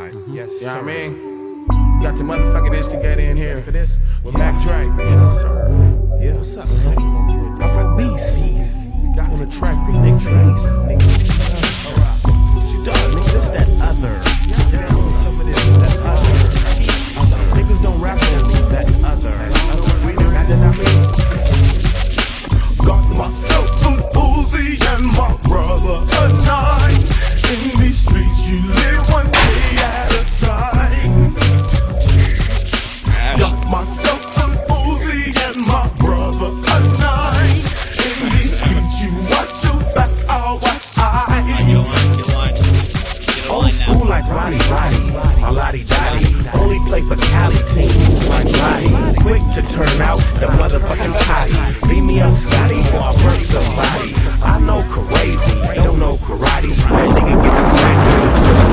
right. Yes, sir. You know what I mean? You got the motherfucking instigator in here for this. With Mac Dre. Yes, sir. Yeah, what's up, buddy? How about Beast? Got on the track for Nick Trace. Nigga, what you done, nigga? This that other. That other. Niggas don't rap on that other. Got myself an Uzi and my brother a 9. In these streets you live one day at a time. Got myself an Uzi and my brother a 9. In these streets you watch your back, I'll watch I. Old school like Roddy, a lottie dotty. Only play for Cali teams like Roddy. Quick to turn out the motherfucking potty. Beat me up Scotty or I murk somebody. I know crazy, don't know karate. That nigga get smacked,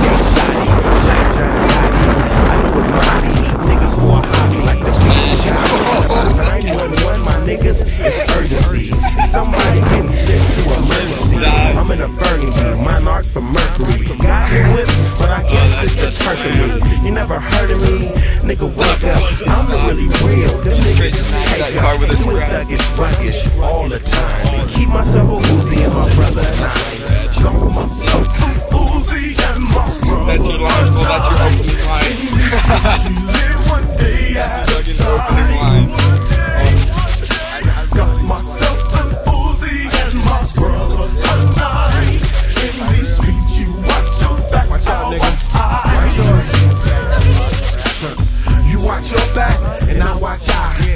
get shotty. Black John Gotti, I know it's Marty. Niggas for a hobby like the beach. 911, my niggas, it's urgency. Somebody getting sick to emergency. I'm in a burning beat, monarch from Mercury. Got hit whips, but I guess it's the turk of me. You never heard of me, nigga, wake up. I'm the really real. Straight smash that car with a scratch. Sluggish all the time. Keep myself a Uzi and my brother and I. Got myself a Uzi and my brother. That's your line. Well, that's your opening line. Live one day at a Opening line. Got myself an Uzi and my brother a 9. In these streets you watch your back, I'll watch I. You watch your back and I watch I.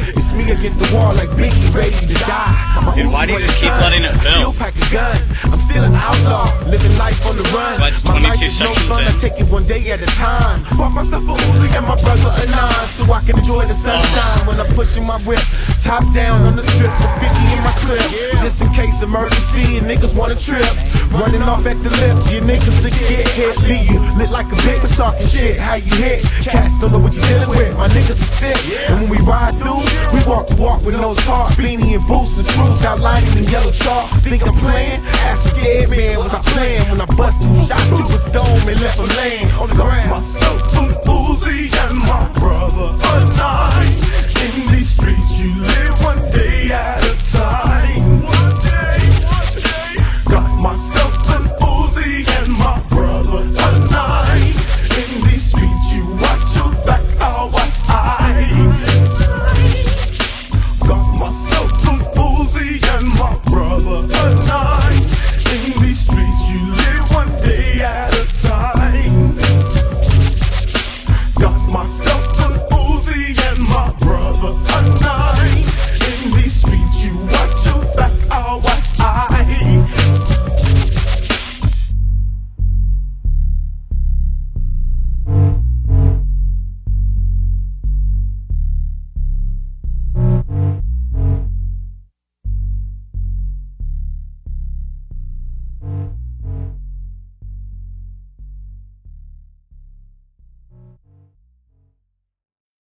It's me against the wall like Biggie ready to die. Dude, why do you just keep letting it Still build? pack a gun. I'm still an outlaw, living life on the run. But it's My 22 life is no seconds fun, in. I take it one day at a time. Bought myself a Uzi and my brother a 9, so I can enjoy the sunshine when I'm pushing my whip. Top down on the strip with 50 in my clip, just in case emergency and niggas wanna trip. Running off at the lip, you niggas will get hit. Leave you lit like a bitch for talking shit. How you hit? Cats don't know what you dealing with. My niggas are sick, and when we ride through, we walk the walk with no talk. Beanie and boots, the truth outlining in yellow chalk. Think I'm playing? Ask the dead man, was I playing when I bust 2 shots through his dome and left him laying on the ground? Myself an Uzi and my brother a 9. In these streets you live one day at a time.